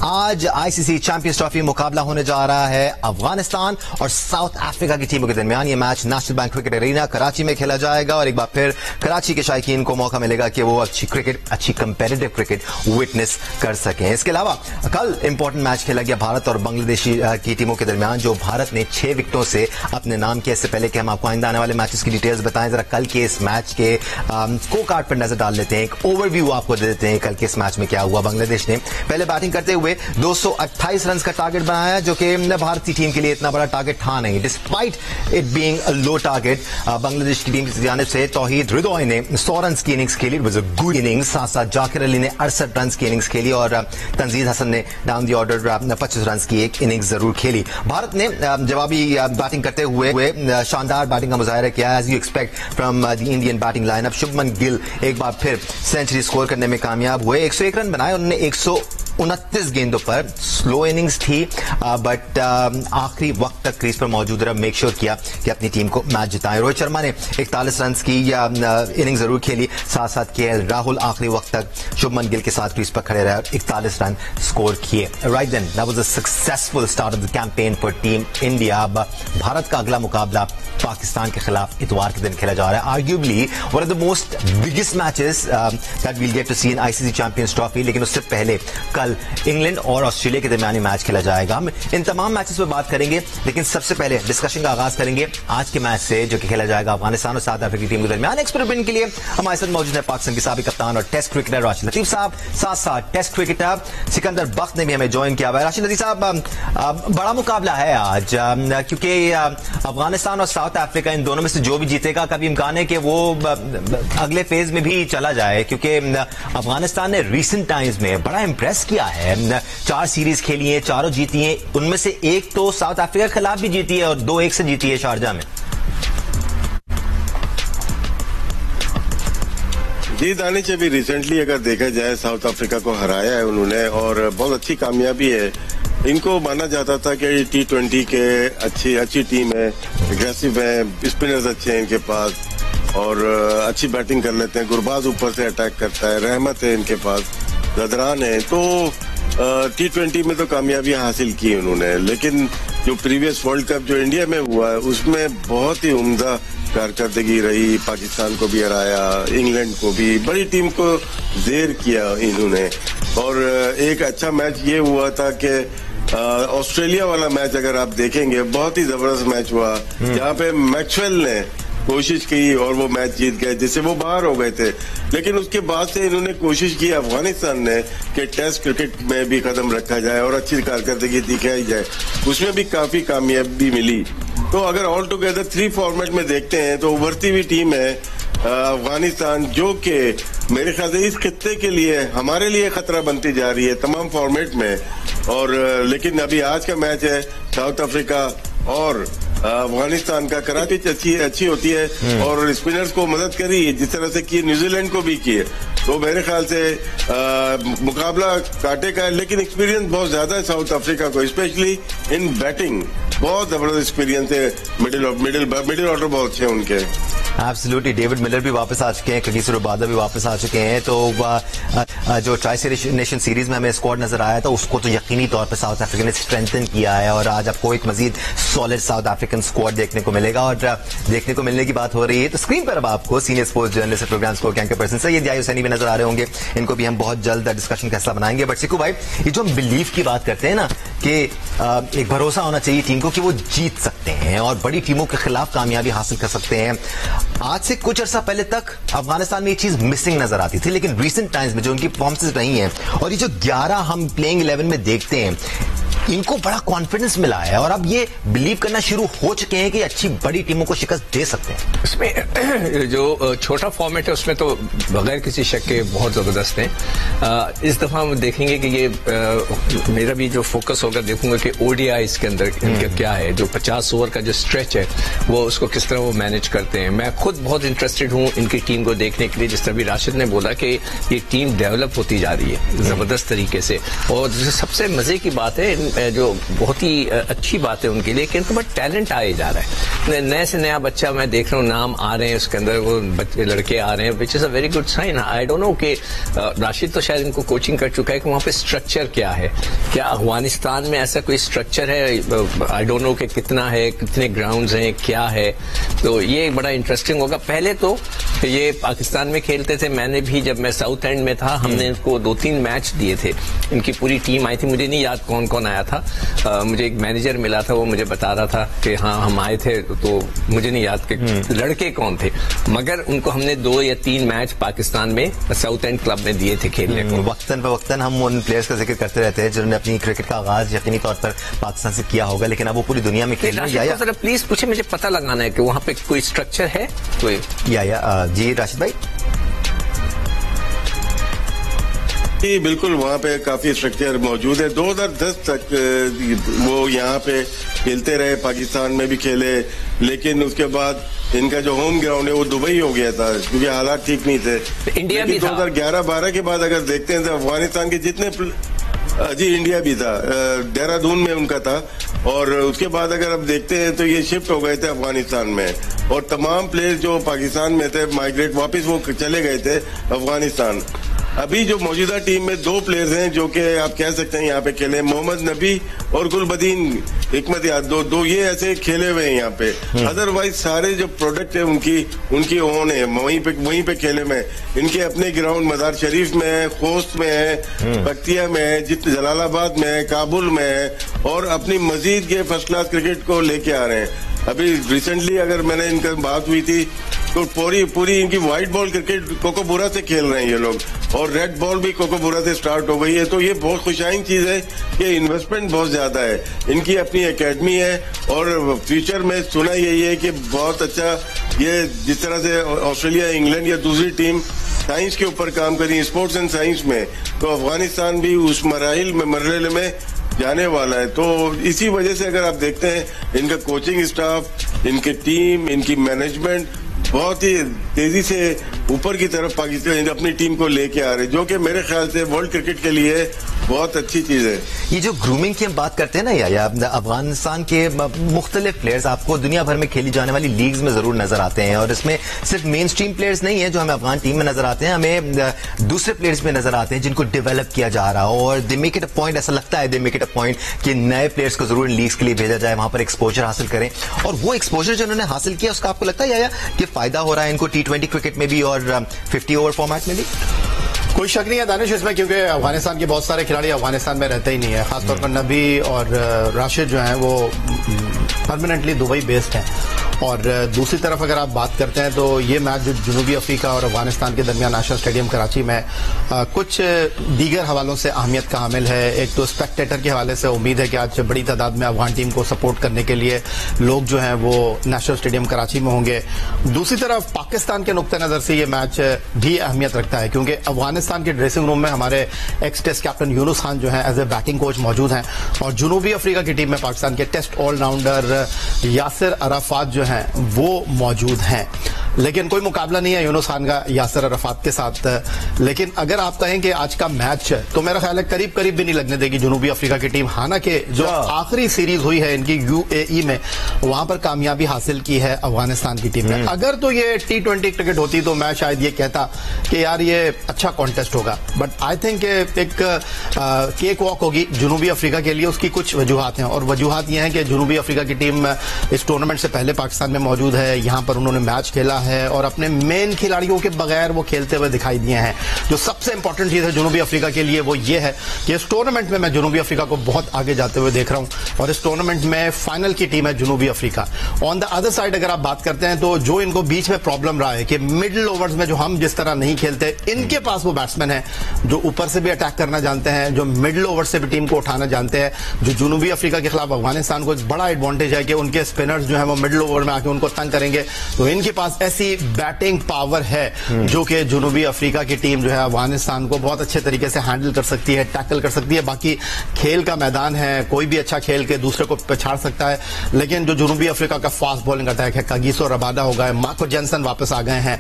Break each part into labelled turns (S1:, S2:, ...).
S1: आज ICC Champions trophy मुकाबला होने जा रहा है अफगानिस्तान और साउथ अफ्रीका की टीमों के दरमियान। ये match national bank cricket arena Karachi में खेला जाएगा और एक बार फिर कराची के शायकीन को मौका मिलेगा कि वो अच्छी कंपेटिटिव क्रिकेट विटनेस कर सकें। इसके अलावा कल इंपॉर्टेंट मैच खेला गया भारत और बांग्लादेश की टीमों के दरमियान, जो भारत ने 6 विकेटों से अपने नाम किया। इससे पहले कि हम आपको आइंदा आने वाले मैचेस की डिटेल्स बताएं, जरा कल के इस मैच के स्कोर कार्ड पर नजर डाल लेते हैं। एक ओवरव्यू आपको दे देते हैं कल के इस मैच में क्या हुआ। बांग्लादेश ने पहले बैटिंग करते हुए 228 रन का टारगेट बनाया, जो कि भारतीय टीम के लिए इतना बड़ा टारगेट था नहीं। Despite it being a low target, Bangladesh की टीम की जानिब से तौहीद रिदोई ने 100 रन की इनिंग्स खेली। It was a good innings. साथ साथ जाकिर अली ने 68 रन की इनिंग्स खेली और तंजीद हसन ने डाउन द ऑर्डर 25 रन की एक इनिंग्स जरूर खेली। भारत ने जवाबी बैटिंग करते हुए शानदार बैटिंग का मुजाहरा किया, as you expect from the Indian batting lineup. Shubman Gill एक बार फिर सेंचुरी स्कोर करने में कामयाब हुए। 101 रन बनाए। उन्होंने 129 गेंदों पर, स्लो इनिंग्स थी बट आखिरी वक्त तक क्रीज पर मौजूद रहा, मेक श्योर किया कि अपनी टीम को मैच जिताएं। रोहित शर्मा ने 41 रन की इनिंग जरूर खेली। साथ साथ केएल राहुल आखिरी वक्त तक शुभमन गिल के साथ क्रीज पर खड़े रहे, 41 रन स्कोर किए। Right then, that was a successful start of the campaign for team India. अब भारत का अगला मुकाबला पाकिस्तान के खिलाफ इतवार के दिन खेला जा रहा है। Arguably one of the most biggest matches that will get to see in ICC Champions Trophy. लेकिन उससे पहले कल इंग्लैंड और ऑस्ट्रेलिया के दरमियानी मैच खेला जाएगा। हम इन तमाम मैचेस पर बात करेंगे, लेकिन सबसे पहले डिस्कशन का आगाज करेंगे आज के मैच से, जो कि खेला जाएगा अफगानिस्तान और साउथ अफ्रीका की टीम के दरमियान। एक्सपेरिमेंट के लिए हमारे साथ मौजूद है पाकिस्तान के साबिक कप्तान और टेस्ट क्रिकेटर राशिद लतीफ साहब, साथ साथ टेस्ट क्रिकेटर सिकंदर बख्त ने भी हमें ज्वाइन किया हुआ है। राशिद लतीफ साहब, बड़ा मुकाबला है आज, क्योंकि अफगानिस्तान और साउथ अफ्रीका इन दोनों में से जो भी जीतेगा, कभी इम्कान है कि वो अगले फेज में भी चला जाए, क्योंकि अफगानिस्तान ने रिसेंट टाइम्स में बड़ा इंप्रेस किया है। 4 सीरीज खेली है, चारों जीती है। उनमें से एक तो साउथ अफ्रीका के खिलाफ भी जीती है और 2-1 से जीती है शारजा में।
S2: जी दानिश, अभी रिसेंटली अगर देखा जाए साउथ अफ्रीका को हराया है उन्होंने और बहुत अच्छी कामयाबी है। इनको माना जाता था कि T20 के अच्छी टीम है, एग्रेसिव है, स्पिनर्स अच्छे हैं इनके पास और अच्छी बैटिंग कर लेते हैं। गुरबाज ऊपर से अटैक करता है, रहमत है इनके पास, जदरान है। तो T20 में तो कामयाबियां हासिल की उन्होंने, लेकिन जो प्रीवियस वर्ल्ड कप जो इंडिया में हुआ है उसमें बहुत ही उम्दा कारकर्दगी रही। पाकिस्तान को भी हराया, इंग्लैंड को भी, बड़ी टीम को जेर किया इन्होंने। और एक अच्छा मैच ये हुआ था कि ऑस्ट्रेलिया वाला मैच अगर आप देखेंगे, बहुत ही जबरदस्त मैच हुआ, जहाँ पे मैक्सवेल ने कोशिश की और वो मैच जीत गए, जिससे वो बाहर हो गए थे। लेकिन उसके बाद से इन्होंने कोशिश की अफगानिस्तान ने कि टेस्ट क्रिकेट में भी कदम रखा जाए और अच्छी कारकर्दगी दिखाई जाए, उसमें भी काफी कामयाबी मिली। तो अगर ऑल टुगेदर 3 फॉर्मेट में देखते हैं तो उभरती हुई टीम है अफगानिस्तान, जो कि मेरे ख्याल से इस खित्ते के लिए, हमारे लिए खतरा बनती जा रही है तमाम फॉर्मेट में। और लेकिन अभी आज का मैच है साउथ अफ्रीका और अफगानिस्तान का। कराची अच्छी होती है और स्पिनर्स को मदद करी, जिस तरह से की न्यूजीलैंड को भी किए। तो मेरे ख्याल से मुकाबला कांटे का है, लेकिन एक्सपीरियंस बहुत ज्यादा है साउथ अफ्रीका को, स्पेशली इन बैटिंग। बहुत जबरदस्त एक्सपीरियंस है, मिडिल ऑर्डर बहुत अच्छे हैं उनके।
S1: एब्सोल्युटली, डेविड मिलर भी वापस आ चुके हैं, कगिसो रबादा भी वापस आ चुके हैं। तो जो ट्राई नेशन सीरीज में हमें स्क्वाड नजर आया था, उसको तो यकीनी तौर पर साउथ अफ्रीका ने स्ट्रेंथन किया है और आज आपको एक मजीद सॉलिड साउथ अफ्रीकन स्क्वाड देखने को मिलेगा। और देखने को मिलने की बात हो रही है तो स्क्रीन पर अब आपको senior sports journalist program sport anchor person Syed Yahya Hussaini भी नजर आ रहे होंगे। इनको भी हम बहुत जल्द डिस्कशन का हिस्सा बनाएंगे। बट सिकू भाई, ये जो हम बिलीव की बात करते हैं ना, कि एक भरोसा होना चाहिए टीम को कि वो जीत सकते हैं और बड़ी टीमों के खिलाफ कामयाबी हासिल कर सकते हैं। आज से कुछ अर्सा पहले तक अफगानिस्तान में ये चीज मिसिंग नजर आती थी, लेकिन रिसेंट टाइम्स में जो उनकी परफॉर्मेंसेस रही हैं और ये जो 11 हम प्लेइंग 11 में देखते हैं, इनको बड़ा कॉन्फिडेंस मिला है और अब ये बिलीव करना शुरू हो चुके हैं कि अच्छी बड़ी टीमों को शिकस्त दे सकते हैं।
S3: इसमें जो छोटा फॉर्मेट है उसमें तो बगैर किसी शक के बहुत जबरदस्त है। इस दफा हम देखेंगे कि ये मेरा भी जो फोकस होगा, देखूंगा कि ओडीआई इसके अंदर इनका क्या है, जो 50 ओवर का जो स्ट्रेच है वो उसको किस तरह वो मैनेज करते हैं। मैं खुद बहुत इंटरेस्टेड हूँ इनकी टीम को देखने के लिए। जिस तरह भी राशिद ने बोला कि ये टीम डेवलप होती जा रही है जबरदस्त तरीके से। और सबसे मजे की बात है, जो बहुत ही अच्छी बात है उनके लिए कि इनको बट टैलेंट आए जा रहा है, नए से नया बच्चा मैं देख रहा हूँ, नाम आ रहे हैं उसके अंदर, वो बच्चे लड़के आ रहे हैं, which is a very good sign. I don't know कि राशिद तो शायद इनको कोचिंग कर चुका है कि वहाँ पे स्ट्रक्चर क्या है, क्या अफगानिस्तान में ऐसा कोई स्ट्रक्चर है, आई डोंट नो कि कितना है, कितने ग्राउंड्स हैं, क्या है, तो ये बड़ा इंटरेस्टिंग होगा। पहले तो ये पाकिस्तान में खेलते थे, मैंने भी जब मैं साउथ एंड में था हमने इनको 2-3 मैच दिए थे, इनकी पूरी टीम आई थी, मुझे नहीं याद कौन कौन आया था, मुझे एक मैनेजर मिला था, वो मुझे बता रहा था कि हाँ हम आए थे, तो मुझे नहीं याद कि लड़के कौन थे, मगर उनको हमने 2 या 3 मैच पाकिस्तान में साउथ एंड क्लब में दिए थे खेलने को।
S1: वक्तन पे वक्तन हम उन प्लेयर्स का जिक्र करते रहते हैं जिन्होंने अपनी क्रिकेट का आगाज यकीनी तौर पर पाकिस्तान से किया होगा, लेकिन अब वो पूरी दुनिया में खेल रहे हैं।
S3: प्लीज पूछे, मुझे पता लगाना है कि वहाँ पे कोई स्ट्रक्चर है कोई?
S1: जी राशिद भाई।
S2: जी बिल्कुल, वहाँ पे काफी स्ट्रक्चर मौजूद है। 2010 तक वो यहाँ पे खेलते रहे, पाकिस्तान में भी खेले, लेकिन उसके बाद इनका जो होम ग्राउंड है वो दुबई हो गया था क्योंकि हालात ठीक नहीं थे।
S3: इंडिया भी
S2: 2011-12 के बाद अगर देखते हैं तो अफगानिस्तान के जितने जी इंडिया भी था, देहरादून में उनका था, और उसके बाद अगर अब देखते हैं तो ये शिफ्ट हो गए थे अफगानिस्तान में, और तमाम प्लेयर्स जो पाकिस्तान में थे माइग्रेट वापस वो चले गए थे अफगानिस्तान। अभी जो मौजूदा टीम में 2 प्लेयर्स हैं जो कि आप कह सकते हैं यहाँ पे खेले, मोहम्मद नबी और गुलबदीन हिकमत याद, दो ये ऐसे खेले हुए हैं यहाँ पे। अदरवाइज सारे जो प्रोडक्ट है उनकी ओन है, वहीं पे खेले में, इनके अपने ग्राउंड मजार शरीफ में है, खोस्त में है, बख्तिया में है, जलालाबाद में है, काबुल में है, और अपनी मजीद के फर्स्ट क्लास क्रिकेट को लेके आ रहे हैं। अभी रिसेंटली अगर मैंने इनका बात हुई थी तो पूरी इनकी व्हाइट बॉल क्रिकेट कोकोबुरा से खेल रहे हैं ये लोग, और रेड बॉल भी कोकोबुरा से स्टार्ट हो गई है। तो ये बहुत खुशाइन चीज है कि इन्वेस्टमेंट बहुत ज्यादा है, इनकी अपनी एकेडमी है, और फ्यूचर में सुना यही है कि बहुत अच्छा, ये जिस तरह से ऑस्ट्रेलिया, इंग्लैंड या दूसरी टीम साइंस के ऊपर काम करी, स्पोर्ट्स एंड साइंस में, तो अफगानिस्तान भी उस मरहले में जाने वाला है। तो इसी वजह से अगर आप देखते हैं इनका कोचिंग स्टाफ, इनकी टीम, इनकी मैनेजमेंट बहुत ही तेजी से ऊपर की तरफ पाकिस्तान अपनी टीम को लेके आ रहे, जो कि मेरे ख्याल से वर्ल्ड क्रिकेट के लिए बहुत अच्छी चीज है।
S1: ये जो ग्रूमिंग की हम बात करते हैं ना, या अफगानिस्तान के मुख्तलिफ प्लेयर्स आपको दुनिया भर में खेली जाने वाली लीग्स में जरूर नजर आते हैं, और इसमें सिर्फ मेन स्ट्रीम प्लेयर्स नहीं है जो हमें अफगान टीम में नजर आते हैं, हमें दूसरे प्लेयर्स में नजर आते हैं जिनको डेवलप किया जा रहा हो, और they make it a point, ऐसा लगता है they make it a point कि नए प्लेयर्स को जरूर इन लीग्स के लिए भेजा जाए, वहां पर एक्सपोजर हासिल करें, और वो एक्सपोजर जो उन्होंने हासिल किया उसका आपको लगता है कि फायदा हो रहा है इनको T20 क्रिकेट में भी और 50 ओवर फॉर्मेट में भी?
S4: कोई शक नहीं है दानिश इसमें, क्योंकि अफगानिस्तान के बहुत सारे खिलाड़ी अफगानिस्तान में रहते ही नहीं है, खासतौर पर नबी और राशिद जो हैं वो परमानेंटली दुबई बेस्ड हैं। और दूसरी तरफ अगर आप बात करते हैं तो ये मैच जो जनूबी अफ्रीका और अफगानिस्तान के दरमियान नेशनल स्टेडियम कराची में कुछ दीगर हवालों से अहमियत का हामिल है। एक तो स्पेक्टेटर के हवाले से उम्मीद है कि आज बड़ी तादाद में अफगान टीम को सपोर्ट करने के लिए लोग जो हैं वो नेशनल स्टेडियम कराची में होंगे। दूसरी तरफ पाकिस्तान के नुक्ते नजर से ये मैच भी अहमियत रखता है, क्योंकि अफगानिस्तान के ड्रेसिंग रूम में हमारे ex test captain Younis Khan जो है एज ए बैटिंग कोच मौजूद हैं, और जनूबी अफ्रीका की टीम में पाकिस्तान के टेस्ट ऑलराउंडर यासिर अराफात जो हैं वो मौजूद हैं। लेकिन कोई मुकाबला नहीं है यूनुस खान का यासिर अराफात के साथ। लेकिन अगर आप कहें कि आज का मैच तो मेरा ख्याल है करीब करीब भी नहीं लगने देगी जनूबी अफ्रीका की टीम। हालांकि जो आखिरी सीरीज हुई है इनकी UAE में, वहां पर कामयाबी हासिल की है अफगानिस्तान की टीम ने। अगर तो ये T20 क्रिकेट होती तो मैं शायद ये कहता कि यार ये अच्छा कॉन्टेस्ट होगा, बट आई थिंक एक केक वॉक होगी जनूबी अफ्रीका के लिए। उसकी कुछ वजूहत हैं, और वजूहत ये हैं कि जनूबी अफ्रीका की टीम इस टूर्नामेंट से पहले पाकिस्तान में मौजूद है, यहां पर उन्होंने मैच खेला है और अपने मेन खिलाड़ियों के बगैर वो खेलते हुए दिखाई दिए हैं। जो सबसे इंपॉर्टेंट चीज है जनूबी अफ्रीका के लिए वो ये है कि इस टूर्नामेंट में मैं जनूबी अफ्रीका को बहुत आगे जाते हुए देख रहा हूं, और इस टूर्नामेंट में फाइनल की टीम है जनूबी Africa. On the other side अगर आप बात करते हैं तो जो इनको बीच में प्रॉब्लम रहा है कि मिडिल ओवर्स में जो हम जिस तरह नहीं खेलते, इनके पास वो बैट्समैन है जो ऊपर से भी अटैक करना जानते हैं, जो मिडिल ओवर से भी टीम को उठाना जानते हैं। जो जनूबी अफ्रीका के खिलाफ अफगानिस्तान को एक बड़ा एडवांटेज है कि उनके स्पिनर्स जो है वो मिडिल ओवर में आके उनको तंग करेंगे, तो इनके पास ऐसी बैटिंग पावर है जो कि जुनूबी अफ्रीका की टीम जो है अफगानिस्तान को बहुत अच्छे तरीके से हैंडल कर सकती है, टैकल कर सकती है। बाकी खेल का मैदान है, कोई भी अच्छा खेल के दूसरे को पछाड़ सकता है, लेकिन जो जुनूबी अफ्रीका का फास्ट बॉलिंग अटैक है, कागिसो रबादा हो गए, मार्को जेनसन वापस आ गए हैं,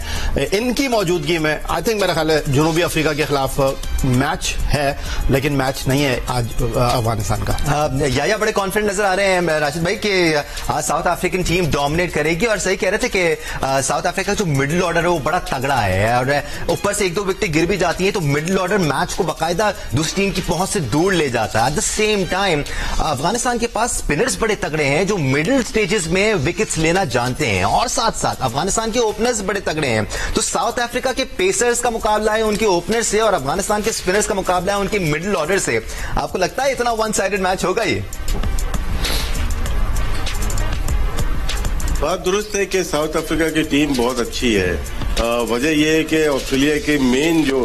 S4: इनकी मौजूदगी में आई थिंक मेरा ख्याल है जुनूबी अफ्रीका के खिलाफ मैच है, लेकिन मैच नहीं है आज अफगानिस्तान का।
S1: या बड़े कॉन्फिडेंट नजर आ रहे हैं राशिद भाई कि आज साउथ अफ्रीकन टीम डोमिनेट करेगी, और सही कह रहे थे कि साउथ अफ्रीका जो मिडिल ऑर्डर है वो बड़ा तगड़ा है, और ऊपर से एक दो विकेट गिर भी जाती है तो मिडिल ऑर्डर मैच को बाकायदा दूसरी टीम की पहुंच से दूर ले जाता है। At the same time Afghanistan के पास स्पिनर्स बड़े तगड़े हैं जो मिडिल स्टेजेस में विकेट्स लेना जानते हैं, और साथ साथ अफगानिस्तान के ओपनर्स बड़े तगड़े हैं। तो साउथ अफ्रीका के पेसर्स का मुकाबला है उनके ओपनर से, और अफगानिस्तान के स्पिनर्स का मुकाबला है उनके मिडिल ऑर्डर से। आपको लगता है इतना वन साइडेड मैच होगा ये?
S2: बात दुरुस्त है कि साउथ अफ्रीका की टीम बहुत अच्छी है। वजह यह है कि ऑस्ट्रेलिया की मेन जो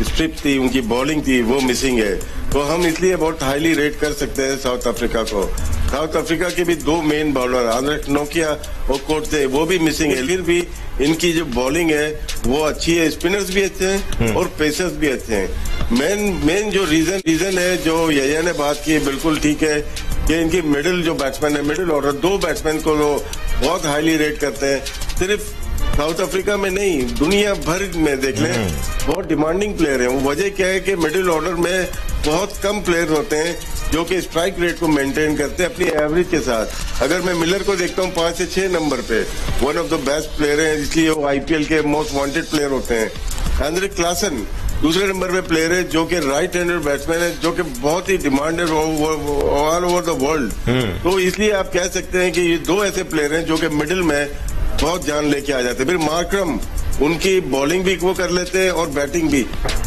S2: स्ट्रिप थी, उनकी बॉलिंग थी, वो मिसिंग है, तो हम इसलिए बहुत हाईली रेट कर सकते हैं साउथ अफ्रीका को। साउथ अफ्रीका के भी दो मेन बॉलर आंद्रे नोकिया और कोर्टे वो भी मिसिंग है, फिर भी इनकी जो बॉलिंग है वो अच्छी है, स्पिनर्स भी अच्छे हैं और पेसर्स भी अच्छे हैं। मेन जो रीजन है जो यया ने बात की बिल्कुल ठीक है कि इनकी मिडिल जो बैट्समैन है, मिडिल ऑर्डर दो बैट्समैन को वो बहुत हाईली रेट करते हैं। सिर्फ साउथ अफ्रीका में नहीं, दुनिया भर में देख लें बहुत डिमांडिंग प्लेयर है। वो वजह क्या है कि मिडिल ऑर्डर में बहुत कम प्लेयर होते हैं जो कि स्ट्राइक रेट को मेंटेन करते हैं अपनी एवरेज के साथ। अगर मैं मिलर को देखता हूँ 5 से 6 नंबर पे, one of the best player है, इसलिए वो आईपीएल के मोस्ट वांटेड प्लेयर होते हैं। हेनरिक क्लासन दूसरे नंबर पे प्लेयर है जो कि राइट हैंडेड बैट्समैन है, जो कि बहुत ही demanded all over the world. तो इसलिए आप कह सकते हैं कि ये दो ऐसे प्लेयर हैं जो कि मिडिल में बहुत जान लेके आ जाते हैं। फिर मार्करम उनकी बॉलिंग भी वो कर लेते हैं और बैटिंग भी।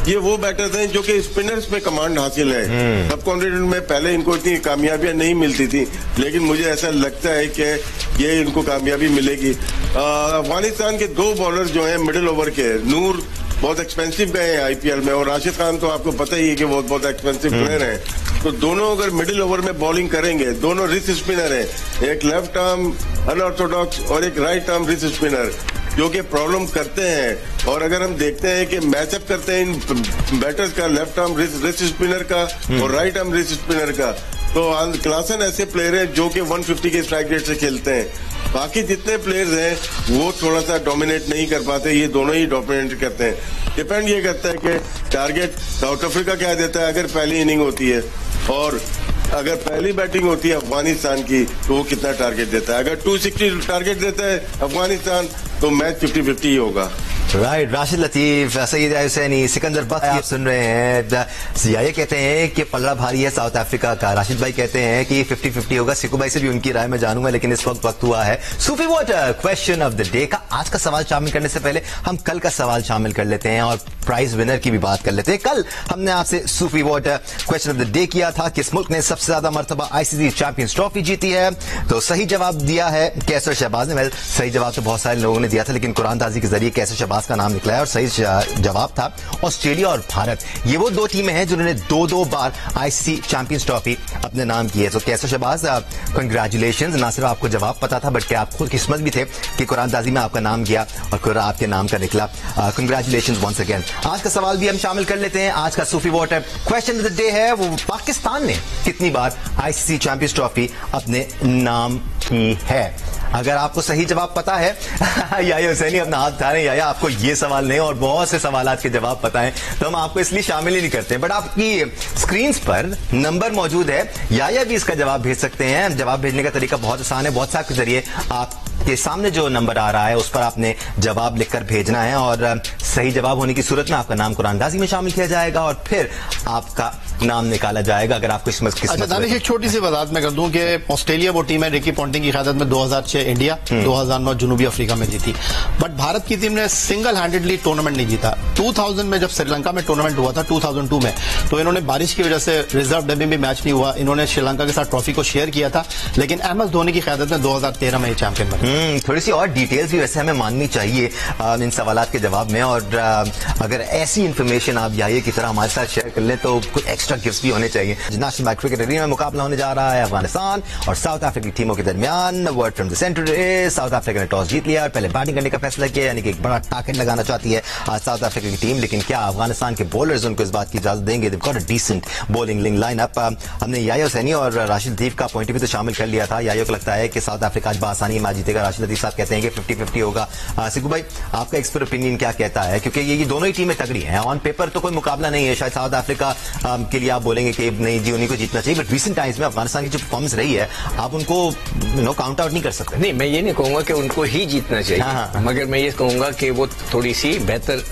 S2: ये वो बैटर्स हैं जो कि स्पिनर्स में कमांड हासिल है। सब कॉन्टिनेंट में पहले इनको इतनी कामयाबियां नहीं मिलती थी, लेकिन मुझे ऐसा लगता है कि ये इनको कामयाबी मिलेगी। अफगानिस्तान के दो बॉलर जो हैं मिडिल ओवर के, नूर बहुत एक्सपेंसिव गए हैं आईपीएल में, और राशिद खान तो आपको पता ही है कि वो बहुत एक्सपेंसिव प्लेयर हैं। तो दोनों अगर मिडिल ओवर में बॉलिंग करेंगे, दोनों रिस्ट स्पिनर हैं, एक लेफ्ट आर्म अनऑर्थोडॉक्स और एक राइट आर्म रिस्ट स्पिनर, जो कि प्रॉब्लम करते हैं। और अगर हम देखते हैं कि मैचअप करते हैं इन बैटर्स का, लेफ्ट आर्म रिस्ट स्पिनर का और राइट आर्म रिस्ट स्पिनर का, तो क्लासन ऐसे प्लेयर हैं जो कि 150 के स्ट्राइक रेट से खेलते हैं। बाकी जितने प्लेयर्स हैं वो थोड़ा सा डोमिनेट नहीं कर पाते, ये दोनों ही डोमिनेट करते हैं। डिपेंड ये करता है कि टारगेट साउथ अफ्रीका क्या देता है अगर पहली इनिंग होती है, और अगर पहली बैटिंग होती है अफगानिस्तान की तो वो कितना टारगेट देता है। अगर 260 टारगेट देता है अफगानिस्तान तो मैच 50-50 ही होगा।
S1: राइट, राशिद लतीफ, सईद हुसैनी, सिकंदर बख्श आप सुन रहे हैं। ये कहते हैं कि पलड़ा भारी है साउथ अफ्रीका का, राशिद भाई कहते हैं कि 50-50 होगा। सिकू भाई से भी उनकी राय में जानूंगा, लेकिन इस वक्त हुआ है Sufi water question of the day का। आज का सवाल शामिल करने से पहले हम कल का सवाल शामिल कर लेते हैं और प्राइज विनर की भी बात कर लेते हैं। कल हमने आपसे Sufi water question of the day किया था, किस मुल्क ने सबसे ज्यादा मर्तबा आईसीसी चैंपियंस ट्रॉफी जीती है। तो सही जवाब दिया है कैसर शहबाज ने। सही जवाब तो बहुत सारे लोगों ने दिया था, लेकिन कुरानदाजी के जरिए कैसर शहबाज का नाम निकला है, और सही जवाब था ऑस्ट्रेलिया और भारत। ये वो दो टीमें हैं जिन्होंने 2-2 बार आईसीसी चैंपियंस ट्रॉफी अपने नाम की है। तो कैसर शहबाज, कंग्रेचुलेशंस। ना सिर्फ आपको जवाब पता था, बल्कि आप खुद किस्मत भी थे कि कुरानदाजी में आपका नाम गया और कुरान आपके नाम का निकला। Congratulations once again. आज का सवाल भी हम शामिल कर लेते हैं। आज का Sufi water question of the day है, वो पाकिस्तान ने कितनी बार आईसीसी चैंपियंस ट्रॉफी अपने नाम की है। अगर आपको सही जवाब पता है याया हुसैनी अपना हाथ उठा रहे हैं। याया, आपको ये सवाल नहीं और बहुत से सवालात के जवाब पता है, तो हम आपको इसलिए शामिल ही नहीं करते, बट आपकी स्क्रीन पर नंबर मौजूद है, याया भी इसका जवाब भेज सकते हैं। जवाब भेजने का तरीका बहुत आसान है, व्हाट्सएप के जरिए आपके सामने जो नंबर आ रहा है उस पर आपने जवाब लिखकर भेजना है, और सही जवाब होने की सूरत में आपका नाम कुरानदाजी में शामिल किया जाएगा और फिर आपका नाम निकाला जाएगा। अगर आपको इसमें
S4: दानिश, एक छोटी सी वजाहत मैं कर दूं कि ऑस्ट्रेलिया वो टीम है रिकी पॉन्टिंग की क़यादत में 2006 इंडिया, 2009 जनूबी अफ्रीका में जीती, बट भारत की टीम ने सिंगल हैंडेडली टूर्नामेंट नहीं जीता। 2000 में जब श्रीलंका में टूर्नामेंट हुआ था 2002 में, तो इन्होंने बारिश की वजह से रिजर्व डे में भी मैच नहीं हुआ, इन्होंने श्रीलंका के साथ ट्रॉफी को शेयर किया था, लेकिन एमएस धोनी की क़यादत में 2013 में चैंपियन बने।
S1: थोड़ी सी और डिटेल्स भी वैसे हमें माननी चाहिए इन सवालात के जवाब में, और और अगर ऐसी इन्फॉर्मेशन आप याहिया की तरह हमारे साथ शेयर कर लें तो कुछ एक्स्ट्रा गिफ्ट्स भी होने चाहिए। नेशनल बैंक क्रिकेट एरिना में मुकाबला होने जा रहा है अफगानिस्तान और साउथ अफ्रीका की टीमों के दरमियान। Word from the centre is south Africa ने टॉस जीत लिया और पहले बैटिंग करने का फैसला किया, यानी कि एक बड़ा टारगेट लगाना चाहती है आज साउथ अफ्रीका की टीम। लेकिन क्या अफगानिस्तान के बॉलर्स उनको इस बात की इजाजत देंगे? They've got a decent bowling lineup. हमने याहिया हुसैनी और राशिद लतीफ का पॉइंट भी तो शामिल कर लिया था। याहिया को लगता है कि साउथ अफ्रीका आज बआसानी मैच जीतेगा, राशिद लतीफ साहब कहते हैं कि 50-50 होगा। सिकू भाई, आपका एक्सपर्ट ओपिनियन क्या कहता है? क्योंकि ये दोनों ही टीमें तगड़ी हैं, ऑन पेपर तो कोई मुकाबला नहीं है। शायद साउथ अफ्रीका के लिए आप बोलेंगे कि नहीं जी उन्हीं को जीतना चाहिए, बट रिसेंट टाइम्स में अफगानिस्तान की जो परफॉर्मेंस रही है आप उनको काउंट आउट नहीं कर सकते।
S3: नहीं, मैं ये नहीं कहूंगा कि उनको ही जीतना चाहिए। हाँ। मगर मैं ये कहूंगा कि वो थोड़ी सी बेहतर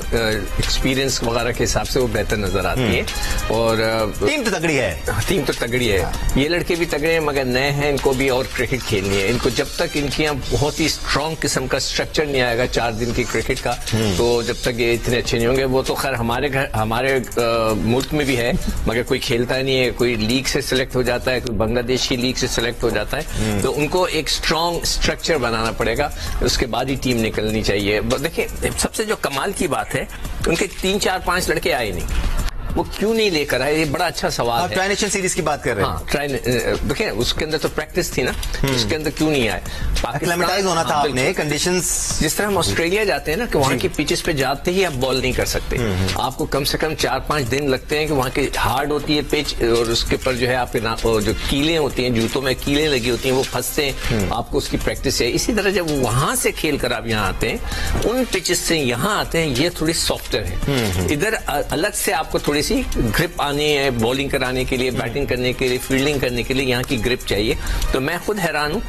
S3: एक्सपीरियंस वगैरह के हिसाब से वो बेहतर नजर आती है। और
S1: टीम तो तगड़ी है,
S3: टीम तो तगड़ी है। ये लड़के भी तगड़े हैं मगर नए हैं, इनको भी और क्रिकेट खेलनी है। इनको जब तक इनके यहाँ बहुत ही स्ट्रॉन्ग किस्म का स्ट्रक्चर नहीं आएगा 4 दिन की क्रिकेट का, तो जब तक ये इतने अच्छे नहीं होंगे। वो तो खैर हमारे मुल्क में भी है, मगर कोई खेलता नहीं है। कोई लीग से सिलेक्ट हो जाता है, कोई बांग्लादेश की लीग से सिलेक्ट हो जाता है, तो उनको एक स्ट्रॉन्ग स्ट्रक्चर बनाना पड़ेगा, उसके बाद ही टीम निकलनी चाहिए। देखिए, सबसे जो कमाल की बात है, उनके 3, 4, 5 लड़के आए नहीं। वो क्यों नहीं लेकर आए? ये बड़ा अच्छा सवाल है।
S1: ट्राई नेशन सीरीज की बात कर रहे हैं।
S3: हाँ, देखिए उसके अंदर तो प्रैक्टिस थी ना, उसके अंदर क्यों नहीं आए?
S1: एक्लेमेटाइज होना था आपने, कंडीशंस।
S3: जिस तरह हम ऑस्ट्रेलिया जाते हैं ना कि वहाँ की पिचेस पे जाते ही आप बॉल नहीं कर सकते, आपको कम से कम 4-5 दिन लगते हैं कि वहाँ की हार्ड होती है पिच, और उसके ऊपर जो है आपके जो कीलें होती हैं, जूतों में कीलें लगी होती हैं, वो फंसते हैं, आपको उसकी प्रैक्टिस है। इसी तरह जब वहां से खेल कर आप यहाँ आते हैं, उन पिचेस से यहाँ आते हैं, ये थोड़ी सॉफ्टर है। इधर अलग से आपको थोड़ी सी ग्रिप आनी है, बॉलिंग कराने के लिए, बैटिंग करने के लिए, फील्डिंग करने के लिए यहाँ की ग्रिप चाहिए। तो मैं खुद हैरान हूँ,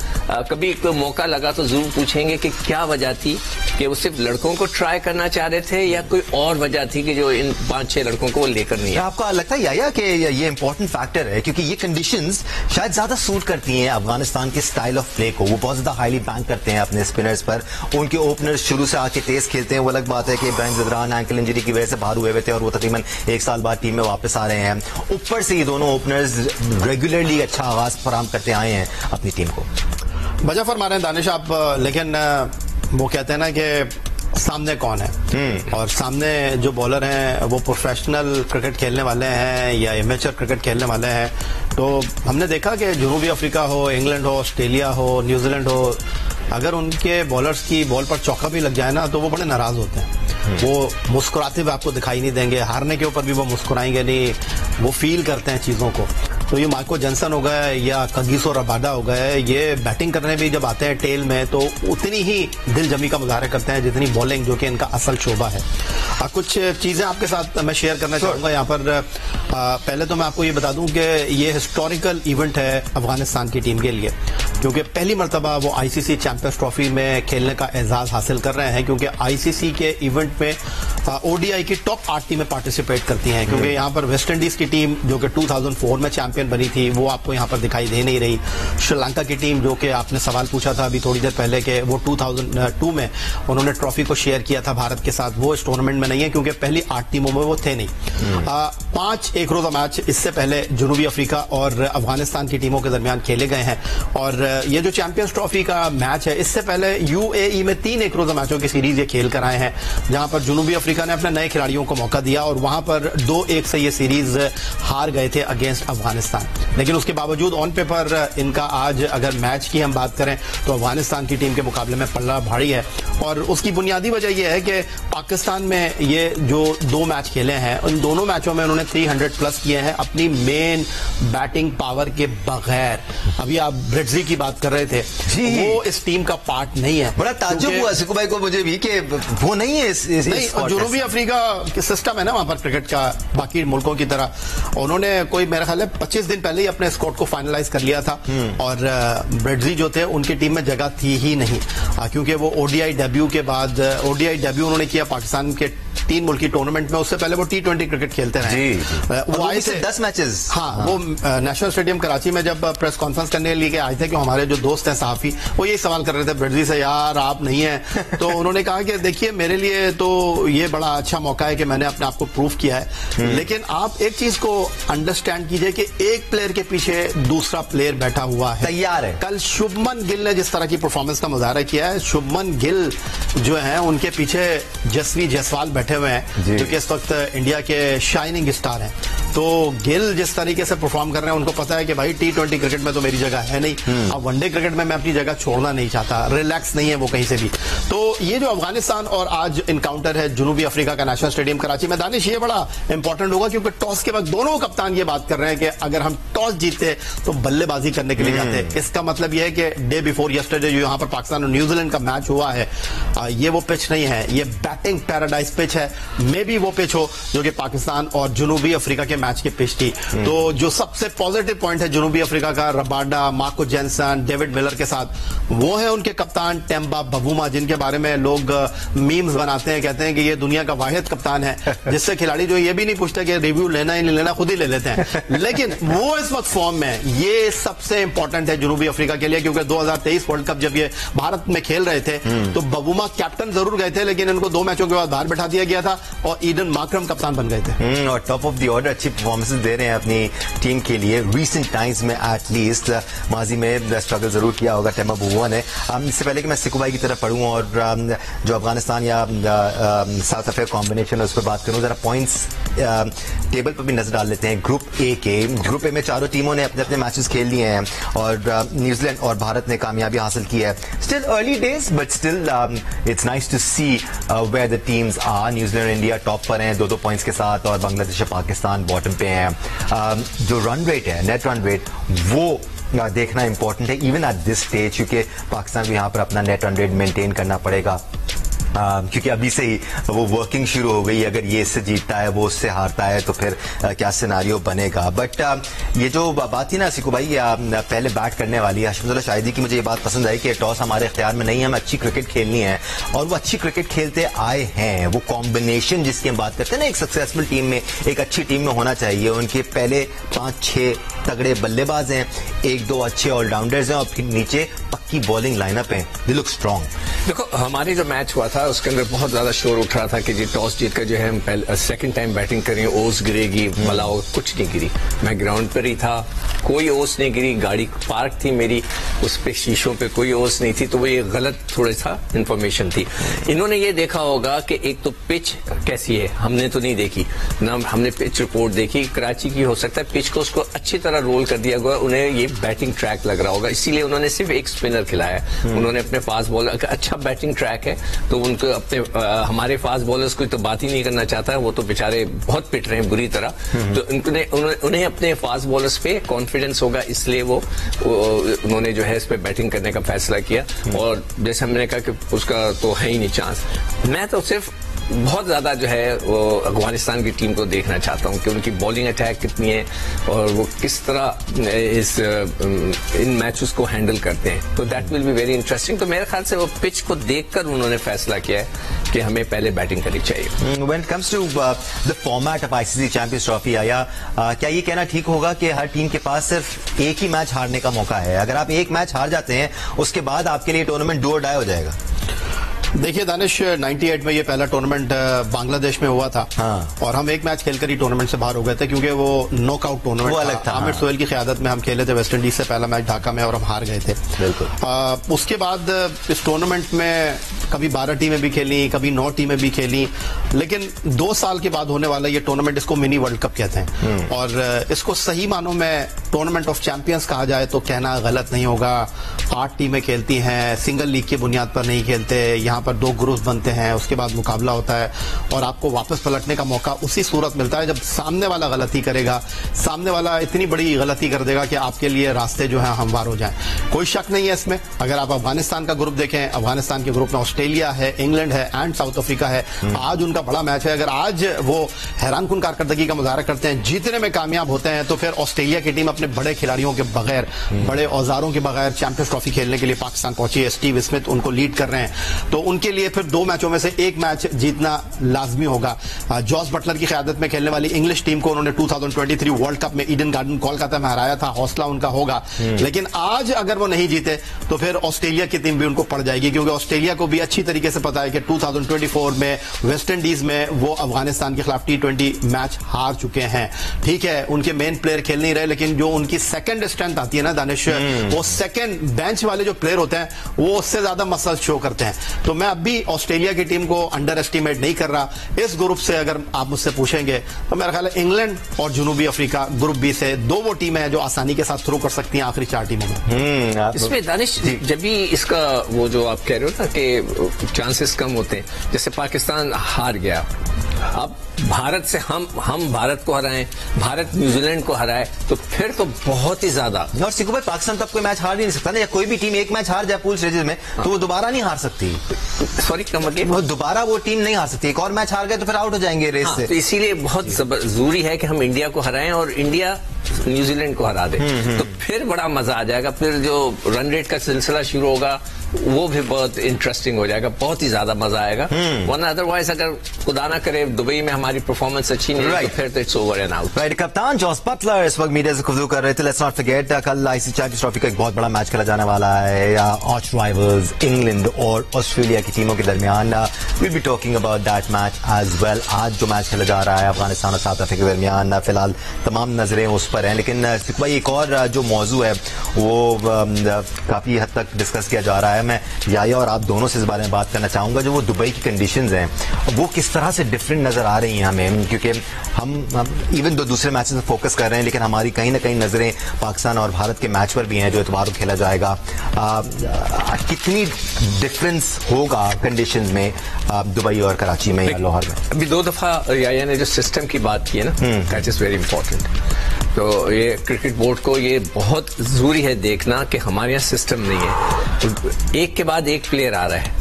S3: कभी कोई मौका लगा तो जरूर पूछेंगे कि क्या वजह थी, कि वो सिर्फ लड़कों को ट्राई करना चाह रहे थे या कोई और वजह थी कि जो इन 5-6 लड़कों को लेकर नहीं है।
S1: आपको लगता है याहिया कि ये इंपॉर्टेंट फैक्टर है क्योंकि ये कंडीशंस शायद ज्यादा सूट करती हैं अफगानिस्तान के स्टाइल ऑफ प्ले को? वो बहुत ज्यादा हाईली बैंक करते हैं अपने स्पिनर्स पर, उनके ओपनर्स शुरू से आके तेज खेलते हैं। वो अलग बात है कि इब्राहिम ज़दरान एंकल इंजरी की वजह से बाहर हुए थे और वो तकरीबन 1 साल बाद टीम में वापस आ रहे हैं। ऊपर से ये दोनों ओपनर्स रेगुलरली अच्छा आगाज फराहम करते आए हैं अपनी टीम को।
S4: वजह फरमा रहे हैं दानिश आप, लेकिन वो कहते हैं ना कि सामने कौन है, और सामने जो बॉलर हैं वो प्रोफेशनल क्रिकेट खेलने वाले हैं या एमेचर क्रिकेट खेलने वाले हैं। तो हमने देखा कि जनूबी अफ्रीका हो, इंग्लैंड हो, ऑस्ट्रेलिया हो, न्यूजीलैंड हो, अगर उनके बॉलर्स की बॉल पर चौका भी लग जाए ना तो वो बड़े नाराज होते हैं। वो मुस्कुराते हुए आपको दिखाई नहीं देंगे, हारने के ऊपर भी वो मुस्कुराएंगे नहीं, वो फील करते हैं चीजों को। तो ये माइको जॉनसन हो गए या कगिसो रबाडा हो गए, ये बैटिंग करने भी जब आते हैं टेल में तो उतनी ही दिल जमी का मुजाहरा करते हैं जितनी बॉलिंग, जो कि इनका असल शोबा है। कुछ चीजें आपके साथ मैं शेयर करना चाहूंगा यहाँ पर। पहले तो मैं आपको ये बता दूं कि ये हिस्टोरिकल इवेंट है अफगानिस्तान की टीम के लिए, क्योंकि पहली मरतबा वो आईसीसी चैंपियंस ट्रॉफी में खेलने का एजाज हासिल कर रहे हैं। क्योंकि आईसीसी के इवेंट में ओडीआई की टॉप 8 टीमें पार्टिसिपेट करती हैं, क्योंकि यहाँ पर वेस्ट इंडीज की टीम जो कि 2004 में चैंपियन बनी थी वो आपको यहाँ पर दिखाई दे नहीं रही। श्रीलंका की टीम, जो कि आपने सवाल पूछा था अभी थोड़ी देर पहले कि वो 2002 में उन्होंने ट्रॉफी को शेयर किया था भारत के साथ, वो इस टूर्नामेंट में नहीं है क्योंकि पहली 8 टीमों में वो थे नहीं। 5 एक रोजा मैच इससे पहले जनूबी अफ्रीका और अफगानिस्तान की टीमों के दरमियान खेले गए हैं, और ये जो चैंपियंस ट्रॉफी का मैच है इससे पहले यूएई में 3 एक रोजा मैचों की सीरीज ये खेल कर आए हैं, जहां पर जनूबी अफ्रीका ने अपने नए खिलाड़ियों को मौका दिया और वहां पर 2-1 से ये सीरीज हार गए थे अगेंस्ट अफगानिस्तान। लेकिन उसके बावजूद ऑन पेपर इनका आज अगर मैच की हम बात करें तो अफगानिस्तान की टीम के मुकाबले में पल्ला भारी है, और उसकी बुनियादी वजह यह है कि पाकिस्तान में ये जो 2 मैच खेले हैं उन दोनों मैचों में उन्होंने 300 प्लस किए हैं अपनी मेन बैटिंग पावर के बगैर। अभी आप ब्रिड्जी की बात कर रहे थे, वो इस टीम का पार्ट नहीं है।
S1: बड़ा ताज्जुब हुआ सिकू भाई को मुझे भी कि वो नहीं है इस
S4: जनूबी अफ्रीका के सिस्टम है ना वहां पर क्रिकेट का बाकी मुल्कों की तरह। उन्होंने कोई मेरा ख्याल है 25 दिन पहले ही अपने स्क्वाड को फाइनलाइज कर लिया था, और ब्रिड्जी जो थे उनकी टीम में जगह थी ही नहीं, क्योंकि वो ओडीआई डेब्यू के बाद ओडीआई डेब्यू उन्होंने किया पाकिस्तान के 3 मुल्की टूर्नामेंट में, उससे पहले वो T20 क्रिकेट खेलते रहे।
S1: वो आए थे 10 मैचेस।
S4: हाँ, वो नेशनल स्टेडियम कराची में जब प्रेस कॉन्फ्रेंस करने के लिए आए थे, कि हमारे जो दोस्त हैं सहाफी वो यही सवाल कर रहे थे ब्रिड्जी से, यार आप नहीं है तो उन्होंने कहा कि देखिए मेरे लिए तो ये बड़ा अच्छा मौका है कि मैंने अपने आप को प्रूव किया है। लेकिन आप एक चीज को अंडरस्टैंड कीजिए कि एक प्लेयर के पीछे दूसरा प्लेयर बैठा हुआ है,
S1: तैयार है।
S4: कल शुभमन गिल ने जिस तरह की परफॉर्मेंस का मुजाहरा किया है, शुभमन गिल जो है उनके पीछे जसवी जायसवाल बैठे हुए हैं जो कि इस वक्त इंडिया के शाइनिंग स्टार हैं। तो गिल जिस तरीके से परफॉर्म कर रहे हैं, उनको पता है कि भाई T20 क्रिकेट में तो मेरी जगह है नहीं, अब वनडे क्रिकेट में मैं अपनी जगह छोड़ना नहीं चाहता, रिलैक्स नहीं है वो कहीं से भी। तो ये जो अफगानिस्तान और आज इनकाउंटर है जुनूबी अफ्रीका का नेशनल स्टेडियम कराची में, दानिश ये बड़ा इंपॉर्टेंट होगा क्योंकि टॉस के वक्त दोनों कप्तान ये बात कर रहे हैं कि अगर हम टॉस जीतते तो बल्लेबाजी करने के लिए जाते। इसका मतलब ये है कि डे बिफोर यस्टरडे जो यहाँ पर पाकिस्तान और न्यूजीलैंड का मैच हुआ है, ये वो पिच नहीं है, ये बैटिंग पैराडाइज पिच है। मे बी वो पिच हो जो कि पाकिस्तान और जुनूबी अफ्रीका के मैच की पिच थी। तो जो सबसे पॉजिटिव पॉइंट है जुनूबी अफ्रीका का, Rabada, Marco Jansen, David Miller के साथ, वो है उनके कप्तान टेम्बा बवूमा, जिनके बारे में लोग मीम्स बनाते हैं, कहते हैं कि ये दुनिया का वाहिद कप्तान है जिससे खिलाड़ी जो ये भी नहीं पूछते कि रिव्यू लेना है नहीं लेना, खुद ही ले लेते हैं। लेकिन वो इस वक्त फॉर्म में, ये सबसे इंपॉर्टेंट है जुनूबी अफ्रीका के लिए, क्योंकि 2023 वर्ल्ड कप जब ये भारत में खेल रहे थे तो बवूमा कैप्टन जरूर गए थे, लेकिन इनको 2 मैचों के बाद बाहर बैठा दिया गया था और ईडन मार्करम कप्तान बन गए थे।
S1: और टॉप ऑफ द ऑर्डर अच्छी परफॉर्मेंसेस दे रहे हैं अपनी टीम के लिए। रीसेंट टाइम्स में एटलीस्ट, माजी में स्ट्रगल जरूर किया होगा टेम्बा बवूमा ने। इससे पहले कि मैं सिकू भाई की तरफ पढ़ूं और जो अफगानिस्तान या साउथ अफ्रीका कॉम्बिनेशन है उस पर बात करूं, जरा पॉइंट्स टेबल पर भी नजर डाल लेते हैं। ग्रुप ए के, ग्रुप ए में चारों टीमों ने अपने अपने मैचेस खेल लिए हैं और न्यूजीलैंड और भारत ने कामयाबी हासिल की है। Still early days but still it's nice to see where the teams are. New Zealand और इंडिया टॉप पर हैं 2-2 पॉइंट्स के साथ और बांग्लादेश और पाकिस्तान बॉटम पे हैं। जो रन रेट है, नेट रन रेट, वो देखना इंपॉर्टेंट है इवन एट दिस स्टेज, क्योंकि पाकिस्तान को यहाँ पर अपना नेट रन रेट मेंटेन करना पड़ेगा क्योंकि अभी से ही वो वर्किंग शुरू हो गई। अगर ये इससे जीतता है, वो उससे हारता है, तो फिर क्या सिनारियो बनेगा। बट ये जो बात थी ना सिकू भाई, पहले बैट करने वाली हशमतुल्लाह शाहिदी की, मुझे ये बात पसंद आई कि टॉस हमारे इख्तियार में नहीं है, हमें अच्छी क्रिकेट खेलनी है और वो अच्छी क्रिकेट खेलते आए हैं। वो कॉम्बिनेशन जिसकी हम बात करते हैं ना, एक सक्सेसफुल टीम में, एक अच्छी टीम में होना चाहिए। उनके पहले 5-6 तगड़े बल्लेबाज हैं, 1-2 अच्छे ऑलराउंडर्स हैं और फिर नीचे पक्की बॉलिंग लाइनअप है। They look strong.
S3: देखो हमारे जो मैच हुआ था उसके अंदर बहुत ज्यादा शोर उठ रहा था कि जी टॉस जीतकर जो है हम सेकंड टाइम बैटिंग करें, ओस गिरेगी, बलाओ, कुछ नहीं गिरी। मैं ग्राउंड पर ही था, कोई ओस नहीं गिरी, गाड़ी पार्क थी मेरी, उस पे शीशों पे कोई ओस नहीं थी, तो वो ये गलत थोड़ा सा इंफॉर्मेशन थी। इन्होंने ये देखा होगा कि एक तो पिच कैसी है, हमने तो नहीं देखी ना, हमने पिच रिपोर्ट देखी कराची की, हो सकता है पिच को उसको अच्छी तरह रोल कर दिया गया, उन्हें ये बैटिंग ट्रैक लग रहा होगा, इसीलिए उन्होंने सिर्फ एक स्पिनर खिलाया। उन्होंने अपने फास्ट बॉलर, अच्छा बैटिंग ट्रैक है तो उनको अपने हमारे फास्ट बॉलर्स को तो बात ही नहीं करना चाहता है, वो तो बेचारे बहुत पिट रहे हैं बुरी तरह। तो उन्हें अपने फास्ट बॉलर्स पे कॉन्फिडेंस होगा, इसलिए वो उन्होंने जो है इस पे बैटिंग करने का फैसला किया। और जैसे हमने कहा कि उसका तो है ही नहीं चांस। मैं तो सिर्फ बहुत ज्यादा जो है वो अफगानिस्तान की टीम को देखना चाहता हूं कि उनकी बॉलिंग अटैक कितनी है और वो किस तरह इन मैचेस को हैंडल करते हैं, तो that will be very interesting. तो मेरे ख्याल से वो पिच को देखकर उन्होंने फैसला किया है कि हमें पहले बैटिंग करनी चाहिए।
S1: When it comes to the format of ICC Champions Trophy, आया क्या ये कहना ठीक होगा कि हर टीम के पास सिर्फ एक ही मैच हारने का मौका है? अगर आप एक मैच हार जाते हैं उसके बाद आपके लिए टूर्नामेंट डू और डाई हो जाएगा।
S4: देखिए दानिश, 98 में ये पहला टूर्नामेंट बांग्लादेश में हुआ था। हाँ। और हम एक मैच खेलकर ही टूर्नामेंट से बाहर हो गए थे क्योंकि वो नॉकआउट टूर्नामेंट
S1: वो अलग था।
S4: आमिर सोहेल की क़यादत में हम खेले थे वेस्ट इंडीज से पहला मैच ढाका में और हम हार गए थे।
S1: बिल्कुल।
S4: उसके बाद इस टूर्नामेंट में कभी 12 टीमें भी खेली, कभी 9 टीमें भी खेली, लेकिन 2 साल के बाद होने वाला ये टूर्नामेंट, इसको मिनी वर्ल्ड कप कहते हैं और इसको सही मानों में टूर्नामेंट ऑफ चैंपियंस कहा जाए तो कहना गलत नहीं होगा। 8 टीमें खेलती हैं, सिंगल लीग की बुनियाद पर नहीं खेलते, यहाँ पर 2 ग्रुप बनते हैं, उसके बाद मुकाबला होता है और आपको वापस पलटने का मौका उसी सूरत मिलता है जब सामने वाला गलती करेगा, सामने वाला इतनी बड़ी गलती कर देगा कि आपके लिए रास्ते जो है हमवार हो जाएं। कोई शक नहीं है इसमें। अगर आप अफगानिस्तान का ग्रुप देखें, अफगानिस्तान के ग्रुप में ऑस्ट्रेलिया है, इंग्लैंड है एंड साउथ अफ्रीका है। आज उनका बड़ा मैच है। अगर आज वो हैरानकुन कारकर्दगी का मुजाहरा करते हैं, जीतने में कामयाब होते हैं, तो फिर ऑस्ट्रेलिया की टीम अपने बड़े खिलाड़ियों के बगैर, बड़े औजारों के बगैर चैंपियंस ट्रॉफी खेलने के लिए पाकिस्तान पहुंची है। स्टीव स्मिथ उनको लीड कर रहे हैं, तो उनके लिए फिर 2 मैचों में से 1 मैच जीतना लाजमी होगा। जॉस बटलर की क़यादत में खेलने वाली इंग्लिश टीम को उन्होंने 2023 वर्ल्ड कप में ईडन गार्डन कोलकाता में हराया था, हौसला उनका होगा। लेकिन आज अगर वो नहीं जीते तो फिर ऑस्ट्रेलिया की टीम भी उनको पड़ जाएगी, क्योंकि ऑस्ट्रेलिया को भी अच्छी तरीके से पता है कि 2024 में वेस्ट इंडीज में वो अफगानिस्तान के खिलाफ T20 मैच हार चुके हैं। ठीक है, उनके मेन प्लेयर खेल नहीं रहे, लेकिन जो उनकी सेकंड स्ट्रेंथ आती है ना दानिश, वो सेकंड बेंच वाले जो प्लेयर होते हैं वो उससे ज्यादा मसल शो करते हैं। तो मैं अब भी ऑस्ट्रेलिया की टीम को अंडर एस्टिमेट नहीं कर रहा। इस ग्रुप से अगर आप मुझसे पूछेंगे तो मेरा ख्याल है इंग्लैंड और जनूबी अफ्रीका ग्रुप बी से 2 वो टीमें हैं जो आसानी के साथ थ्रू कर सकती हैं आखिरी 4 टीमों में।
S3: इसमें दानिश जब भी इसका वो जो आप कह रहे हो ना कि चांसेस कम होते हैं, जैसे पाकिस्तान हार गया, अब भारत से हम भारत को हराएं, भारत न्यूजीलैंड को हराए, तो फिर तो बहुत ही ज्यादा।
S1: और सिक्कू भाई, पाकिस्तान तो अब कोई मैच हार नहीं सकता ना, या कोई भी टीम एक मैच हार जाए पूल स्टेजेस में तो वो दोबारा नहीं हार सकती।
S3: सॉरी, कम अगेन,
S1: वो दोबारा वो टीम नहीं हार सकती। एक और मैच हार गए तो फिर आउट हो जाएंगे रेस से।
S3: तो इसीलिए बहुत जरूरी है कि हम इंडिया को हराएं और इंडिया न्यूजीलैंड को हरा दे, तो फिर बड़ा मजा आ जाएगा। फिर जो रन रेट का सिलसिला शुरू होगा वो भी बहुत इंटरेस्टिंग हो जाएगा, बहुत ही ज्यादा मजा आएगा। वरना अदरवाइज अगर खुदा ना करे दुबई में हमारी परफॉर्मेंस अच्छी नहीं है तो फिर तो it's over and out.
S1: Right, कप्तान जॉस बटलर इस वक्त मीडिया से गुफ्तगू कर रहे थे। लेट्स नॉट फॉरगेट कल आईसीसी चैंपियंस ट्रॉफी का एक बहुत बड़ा मैच खेला जाने वाला है आर्च राइवल्स इंग्लैंड और ऑस्ट्रेलिया की टीमों के दरमियान। Will be talking about that match as well. आज जो मैच खेला जा रहा है अफगानिस्तान और साउथ अफ्रीका के दरमियान, फिलहाल तमाम नजरें उस पर हैं, लेकिन भाई एक और जो मौजू है वो काफी हद तक डिस्कस किया जा रहा है। मैं याया और आप दोनों से इस बारे में बात करना चाहूंगा, जो वो दुबई की कंडीशंस हैं वो किस तरह से डिफरेंट नजर आ रही हैं हमें, क्योंकि हम इवन दो दूसरे मैचेस में फोकस कर रहे हैं, लेकिन हमारी कहीं ना कहीं नजरें पाकिस्तान और भारत के मैच पर भी हैं जो इतवार को खेला जाएगा। कितनी डिफरेंस होगा कंडीशंस में दुबई और कराची में या लाहौर में?
S3: अभी 2 दफा याया ने जो सिस्टम की बात की है ना, दैट इज वेरी इंपॉर्टेंट। तो ये क्रिकेट बोर्ड को ये बहुत जरूरी है देखना कि हमारे यहाँ सिस्टम नहीं है, तो एक के बाद एक प्लेयर आ रहा है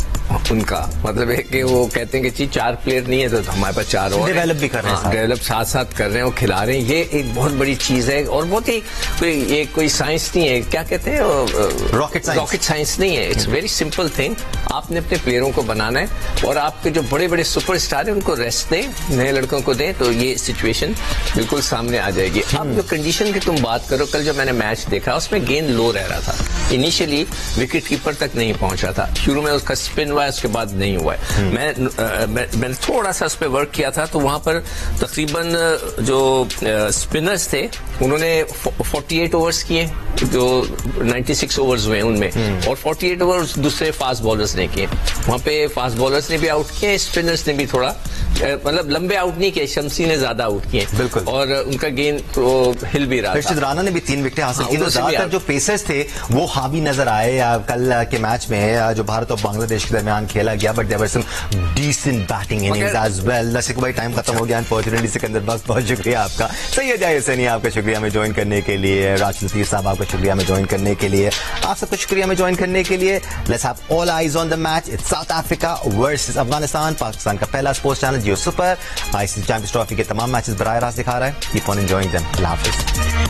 S3: उनका, मतलब है कि वो कहते हैं कि 4 प्लेयर नहीं है तो हमारे पास 4 और
S1: डेवलप भी कर रहे हैं,
S3: डेवलप साथ कर रहे हैं और खिला रहे हैं। ये एक बहुत बड़ी चीज है और बहुत ही कोई साइंस नहीं है, क्या कहते हैं, रॉकेट साइंस नहीं है। It's very simple thing. आपने अपने प्लेयरों को बनाना है और आपके जो बड़े बड़े सुपरस्टार है उनको रेस्ट दें, नए लड़कों को दें, तो ये सिचुएशन बिल्कुल सामने आ जाएगी। अब जो कंडीशन की तुम बात करो, कल जो मैंने मैच देखा उसमें गेंद लो रह रहा था, इनिशियली विकेट कीपर तक नहीं पहुंचा था, शुरू में उसका स्पिन हुआ, उसके बाद नहीं हुआ है। मैंने थोड़ा सा उस पर वर्क किया था, तो वहां पर तकरीबन जो स्पिनर्स थे उन्होंने 48 ओवर्स किए, जो 96 ओवर्स हुए उनमें, और 48 ओवर्स दूसरे फास्ट बॉलर्स ने किए। वहां पे फास्ट बॉलर्स ने भी आउट किए, स्पिनर्स ने भी थोड़ा मतलब लंबे आउट नहीं किए, शमसी ने ज्यादा आउट किए
S1: बिल्कुल,
S3: और उनका गेंद तो हिल भी रहा था।
S1: राना ने भी 3 विकेटें हासिल की। तो ज्यादातर जो पेसर्स थे वो हावी नजर आए कल के मैच में जो भारत और बांग्लादेश के दरमियान खेला गया, but there were some decent batting innings as well. Naseeq भाई, टाइम खत्म हो गया अनफॉर्चुनेटली, सिकंदर बख्श बहुत शुक्रिया आपका, सैयद जाहिर सनी आपका शुक्रिया हमें ज्वाइन करने के लिए, राशिद लतीफ साहब आपका शुक्रिया हमें ज्वाइन करने के लिए, आप सबका शुक्रिया हमें ज्वाइन करने के लिए। Let's have all eyes on the match. It's south Africa versus Afghanistan, Pakistan का पहला स्पोर्ट्स चैनल जियो सुपर आईसीसी चैंपियंस ट्रॉफी के तमाम मैचेस बराह रास्त दिखा रहा है। Keep on enjoying them. Allah Hafiz.